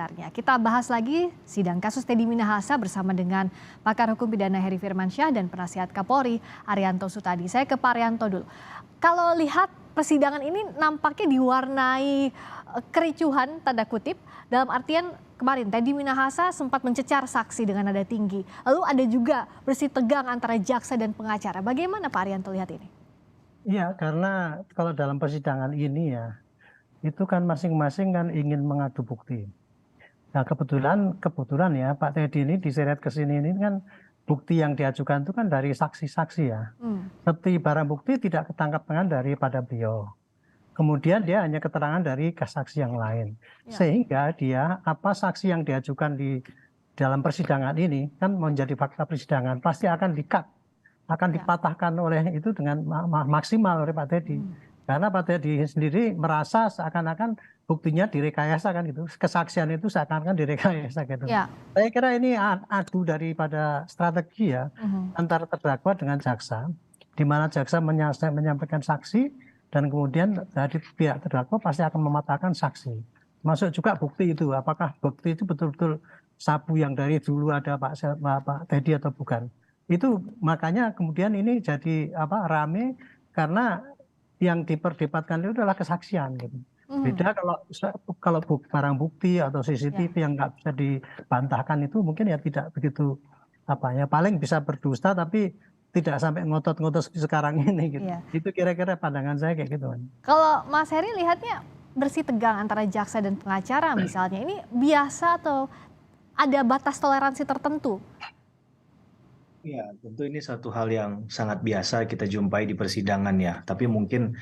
sekitarnya. Kita bahas lagi sidang kasus Teddy Minahasa bersama dengan pakar hukum pidana Heri Firmansyah dan penasihat Kapolri Arianto Sutadi. Saya ke Pak Arianto dulu. Kalau lihat persidangan ini nampaknya diwarnai kericuhan tanda kutip, dalam artian kemarin Teddy Minahasa sempat mencecar saksi dengan nada tinggi. Lalu ada juga bersih tegang antara jaksa dan pengacara. Bagaimana Pak Arianto lihat ini? Iya, karena kalau dalam persidangan ini ya, itu kan masing-masing kan ingin mengadu bukti. Nah, kebetulan ya Pak Teddy ini diseret ke sini ini kan bukti yang diajukan itu kan dari saksi-saksi ya. Seperti barang bukti tidak ketangkap tangan daripada beliau. Kemudian dia hanya keterangan dari saksi yang lain. Sehingga dia apa saksi yang diajukan di dalam persidangan ini kan menjadi fakta persidangan pasti akan akan dipatahkan oleh itu dengan maksimal oleh Pak Teddy. Karena Pak Teddy sendiri merasa seakan-akan buktinya direkayasa kan gitu. Kesaksian itu seakan-akan direkayasa gitu. Saya kira ini adu daripada strategi ya antara terdakwa dengan jaksa, di mana jaksa menyampaikan saksi dan kemudian dari pihak terdakwa pasti akan mematahkan saksi. Masuk juga bukti itu, apakah bukti itu betul-betul sabu yang dari dulu ada Pak Teddy atau bukan. Itu makanya kemudian ini jadi rame karena yang diperdebatkan itu adalah kesaksian gitu. Beda kalau barang bukti atau CCTV yang nggak bisa dibantahkan itu mungkin ya tidak begitu paling bisa berdusta tapi tidak sampai ngotot-ngotot sekarang ini gitu. Itu kira-kira pandangan saya kayak gitu. Kalau Mas Heri lihatnya bersih tegang antara jaksa dan pengacara misalnya ini biasa atau ada batas toleransi tertentu? Ya, tentu ini satu hal yang sangat biasa kita jumpai di persidangan ya. Tapi mungkin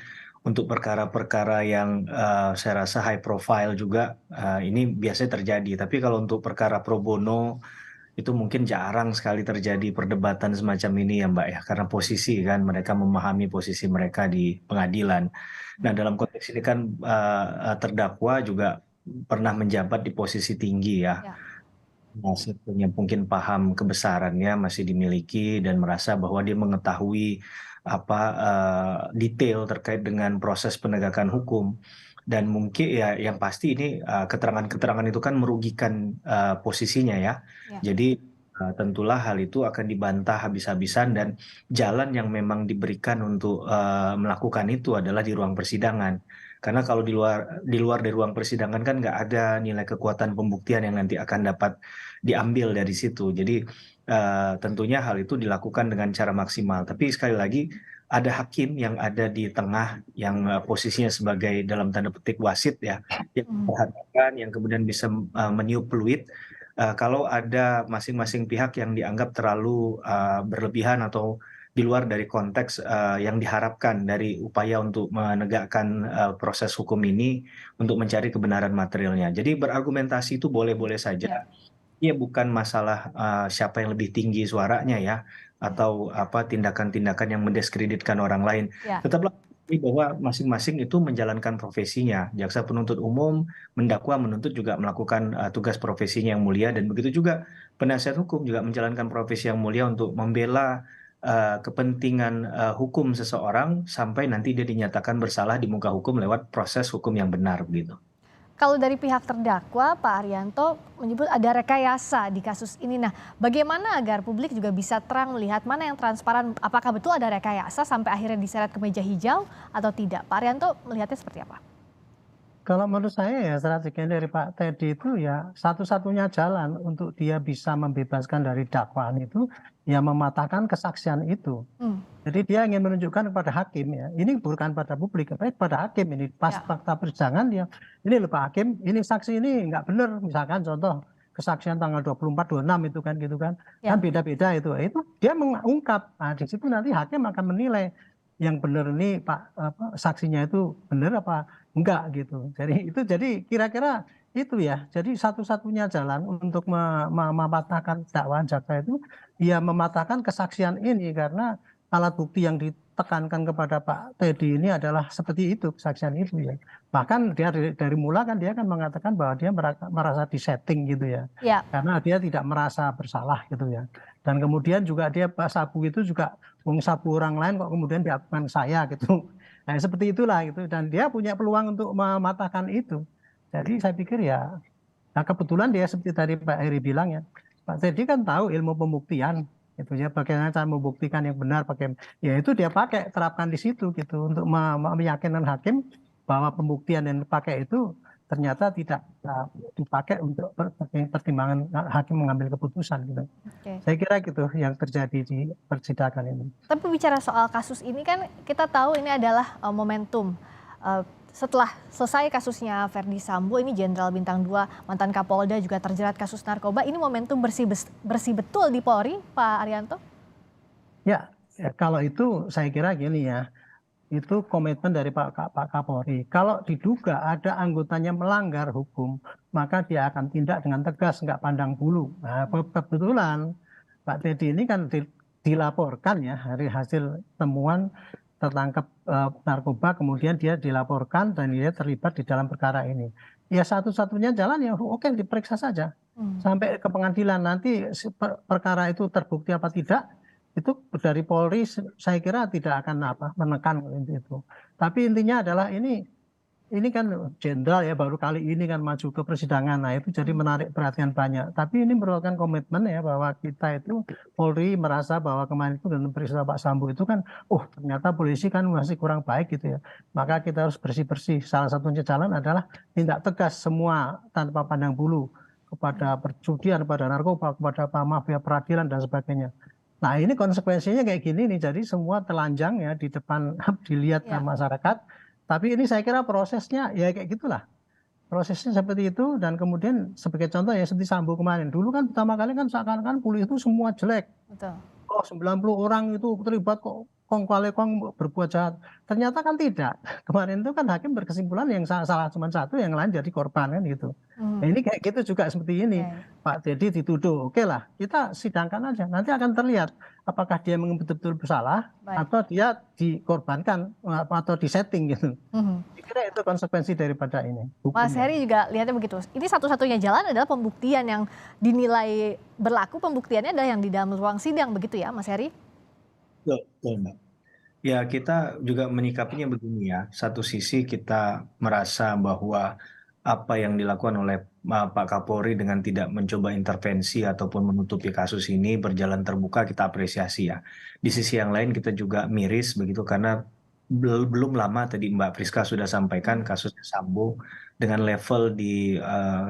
untuk perkara-perkara yang saya rasa high profile juga ini biasanya terjadi. Tapi kalau untuk perkara pro bono itu mungkin jarang sekali terjadi perdebatan semacam ini ya Mbak ya. Karena posisi kan mereka memahami posisi mereka di pengadilan. Nah dalam konteks ini kan terdakwa juga pernah menjabat di posisi tinggi ya. Masih punya mungkin paham kebesarannya masih dimiliki dan merasa bahwa dia mengetahui detail terkait dengan proses penegakan hukum dan mungkin ya yang pasti ini keterangan-keterangan itu kan merugikan posisinya ya. Jadi tentulah hal itu akan dibantah habis-habisan dan jalan yang memang diberikan untuk melakukan itu adalah di ruang persidangan. Karena kalau di luar dari ruang persidangan kan nggak ada nilai kekuatan pembuktian yang nanti akan dapat diambil dari situ. Jadi tentunya hal itu dilakukan dengan cara maksimal. Tapi sekali lagi ada hakim yang ada di tengah yang posisinya sebagai dalam tanda petik wasit ya, yang memperhatikan, yang kemudian bisa meniup peluit. Kalau ada masing-masing pihak yang dianggap terlalu berlebihan atau di luar dari konteks yang diharapkan dari upaya untuk menegakkan proses hukum ini untuk mencari kebenaran materialnya. Jadi berargumentasi itu boleh-boleh saja. Iya bukan masalah siapa yang lebih tinggi suaranya ya atau tindakan-tindakan yang mendiskreditkan orang lain. Tetaplah bahwa masing-masing itu menjalankan profesinya. Jaksa penuntut umum, mendakwa, menuntut juga melakukan tugas profesinya yang mulia dan begitu juga penasihat hukum juga menjalankan profesi yang mulia untuk membela kepentingan hukum seseorang sampai nanti dia dinyatakan bersalah di muka hukum lewat proses hukum yang benar begitu. Kalau dari pihak terdakwa, Pak Arianto menyebut ada rekayasa di kasus ini. Nah, bagaimana agar publik juga bisa terang melihat mana yang transparan, apakah betul ada rekayasa sampai akhirnya diseret ke meja hijau atau tidak? Pak Arianto melihatnya seperti apa? Kalau menurut saya ya strategi dari Pak Teddy itu ya satu-satunya jalan untuk dia bisa membebaskan dari dakwaan itu ya mematahkan kesaksian itu. Jadi dia ingin menunjukkan kepada hakim ya, ini bukan pada publik, tapi pada hakim ini pas fakta persidangan dia, ini loh Pak Hakim, ini saksi ini nggak benar, misalkan contoh kesaksian tanggal 24, 26 itu kan gitu kan beda-beda itu dia mengungkap, nah di situ nanti hakim akan menilai yang benar ini Pak saksinya itu benar apa enggak gitu. Jadi kira-kira itu ya. Jadi satu-satunya jalan untuk mematahkan dakwaan jaksa itu ya mematahkan kesaksian ini karena alat bukti yang ditekankan kepada Pak Teddy ini adalah seperti itu kesaksian itu ya. Bahkan dia dari mula kan dia kan mengatakan bahwa dia merasa disetting gitu ya. Karena dia tidak merasa bersalah gitu ya. Dan kemudian juga dia sabu itu juga sabu orang lain kok kemudian diakukan saya gitu. Nah, seperti itulah gitu dan dia punya peluang untuk mematahkan itu. Jadi saya pikir ya Nah, kebetulan dia seperti tadi Pak Heri bilang ya, Pak Teddy kan tahu ilmu pembuktian, gitu ya, bagaimana cara membuktikan yang benar, pakai, ya itu dia pakai, terapkan di situ gitu, untuk meyakinkan hakim bahwa pembuktian yang dipakai itu ternyata tidak dipakai untuk pertimbangan hakim mengambil keputusan gitu. Oke. Saya kira gitu yang terjadi di persidangan ini. Tapi bicara soal kasus ini kan kita tahu ini adalah momentum. Setelah selesai kasusnya Verdi Sambo, ini Jenderal Bintang 2 mantan Kapolda juga terjerat kasus narkoba. Ini momentum bersih betul di Polri, Pak Arianto? Ya, kalau itu saya kira gini ya, itu komitmen dari Pak Kapolri. Kalau diduga ada anggotanya melanggar hukum, maka dia akan tindak dengan tegas, nggak pandang bulu. Nah, kebetulan Pak Teddy ini kan dilaporkan ya, dari hasil temuan tertangkap narkoba, kemudian dia dilaporkan dan dia terlibat di dalam perkara ini. Ya satu-satunya jalan ya oke, diperiksa saja sampai ke pengadilan. Nanti perkara itu terbukti apa tidak, itu dari Polri saya kira tidak akan menekan itu. Tapi intinya adalah ini kan jenderal ya, baru kali ini kan maju ke persidangan. Nah, itu jadi menarik perhatian banyak. Tapi ini merupakan komitmen ya, bahwa kita itu Polri merasa bahwa kemarin itu dalam peristiwa Pak Sambo itu kan, oh ternyata polisi kan masih kurang baik gitu ya. Maka kita harus bersih-bersih. Salah satunya jalan adalah tindak tegas semua tanpa pandang bulu kepada perjudian, kepada narkoba, kepada mafia peradilan dan sebagainya. Nah, ini konsekuensinya kayak gini nih, jadi semua telanjang ya di depan dilihat masyarakat. Tapi ini saya kira prosesnya ya kayak gitulah. Prosesnya seperti itu, dan kemudian sebagai contoh ya seperti Sambo kemarin. Dulu kan pertama kali kan seakan-akan polisi itu semua jelek. Betul. Oh 90 orang itu terlibat kok kong kali kong berbuat jahat. Ternyata kan tidak. Kemarin itu kan hakim berkesimpulan yang salah cuma satu, yang lain jadi korban kan gitu. Nah, ini kayak gitu juga seperti ini. Pak Teddy dituduh, oke lah kita sidangkan aja. Nanti akan terlihat apakah dia memang betul-betul bersalah atau dia dikorbankan atau disetting gitu. Kira itu konsekuensi daripada ini. Mas Heri juga lihatnya begitu. Ini satu-satunya jalan adalah pembuktian yang dinilai berlaku, pembuktiannya adalah yang di dalam ruang sidang, begitu ya Mas Heri? Betul, Mbak. Ya, kita juga menyikapinya begini ya. Satu sisi kita merasa bahwa apa yang dilakukan oleh Pak Kapolri dengan tidak mencoba intervensi ataupun menutupi kasus ini berjalan terbuka, kita apresiasi ya. Di sisi yang lain kita juga miris begitu, karena belum lama tadi Mbak Priska sudah sampaikan kasus Sambo dengan level di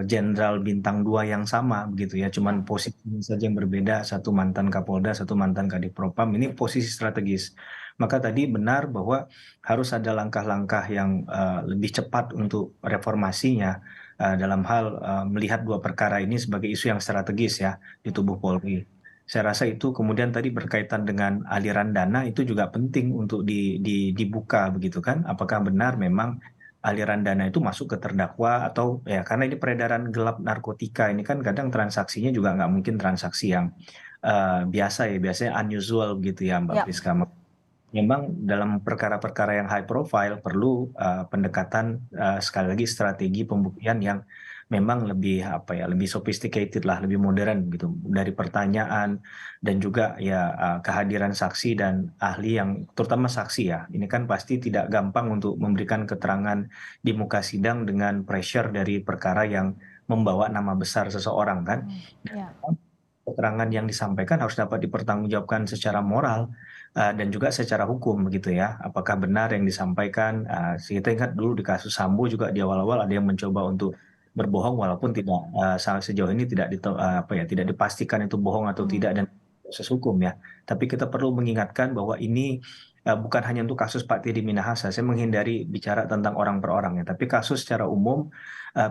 Jenderal Bintang 2 yang sama begitu ya. Cuman posisinya saja yang berbeda, satu mantan Kapolda, satu mantan Kadif Propam. Ini posisi strategis. Maka tadi benar bahwa harus ada langkah-langkah yang lebih cepat untuk reformasinya dalam hal melihat dua perkara ini sebagai isu yang strategis ya di tubuh Polri. Saya rasa itu kemudian tadi berkaitan dengan aliran dana itu juga penting untuk dibuka begitu kan. Apakah benar memang aliran dana itu masuk ke terdakwa atau ya, karena ini peredaran gelap narkotika ini kan kadang transaksinya juga nggak mungkin transaksi yang biasa ya, biasanya unusual gitu ya Mbak Priska. Memang dalam perkara-perkara yang high profile perlu pendekatan sekali lagi strategi pembuktian yang memang lebih lebih sophisticated lah, lebih modern gitu, dari pertanyaan dan juga ya kehadiran saksi dan ahli yang terutama saksi ya. Ini kan pasti tidak gampang untuk memberikan keterangan di muka sidang dengan pressure dari perkara yang membawa nama besar seseorang kan. Keterangan yang disampaikan harus dapat dipertanggungjawabkan secara moral dan juga secara hukum begitu ya. Apakah benar yang disampaikan? Kita ingat dulu di kasus Sambo juga di awal-awal ada yang mencoba untuk berbohong walaupun tidak sejauh ini tidak tidak dipastikan itu bohong atau tidak dan proses hukum ya. Tapi kita perlu mengingatkan bahwa ini bukan hanya untuk kasus Pak Teddy Minahasa. Saya menghindari bicara tentang orang per orang ya. Tapi kasus secara umum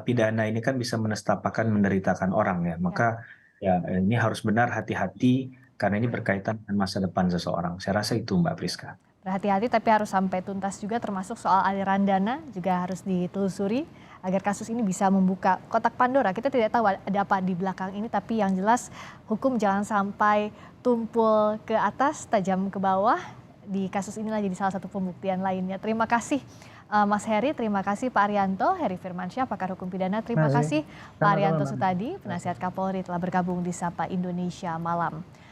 pidana ini kan bisa menestapakan, menderitakan orang ya. Maka ya ini harus benar hati-hati karena ini berkaitan dengan masa depan seseorang. Saya rasa itu Mbak Priska. Berhati-hati tapi harus sampai tuntas juga, termasuk soal aliran dana juga harus ditelusuri agar kasus ini bisa membuka kotak Pandora. Kita tidak tahu ada apa di belakang ini, tapi yang jelas hukum jangan sampai tumpul ke atas, tajam ke bawah. Di kasus inilah jadi salah satu pembuktian lainnya. Terima kasih Mas Heri, terima kasih Pak Arianto, Heri Firmansyah, pakar hukum pidana. Terima kasih Pak Arianto Sutadi, penasihat Kapolri telah bergabung di Sapa Indonesia Malam.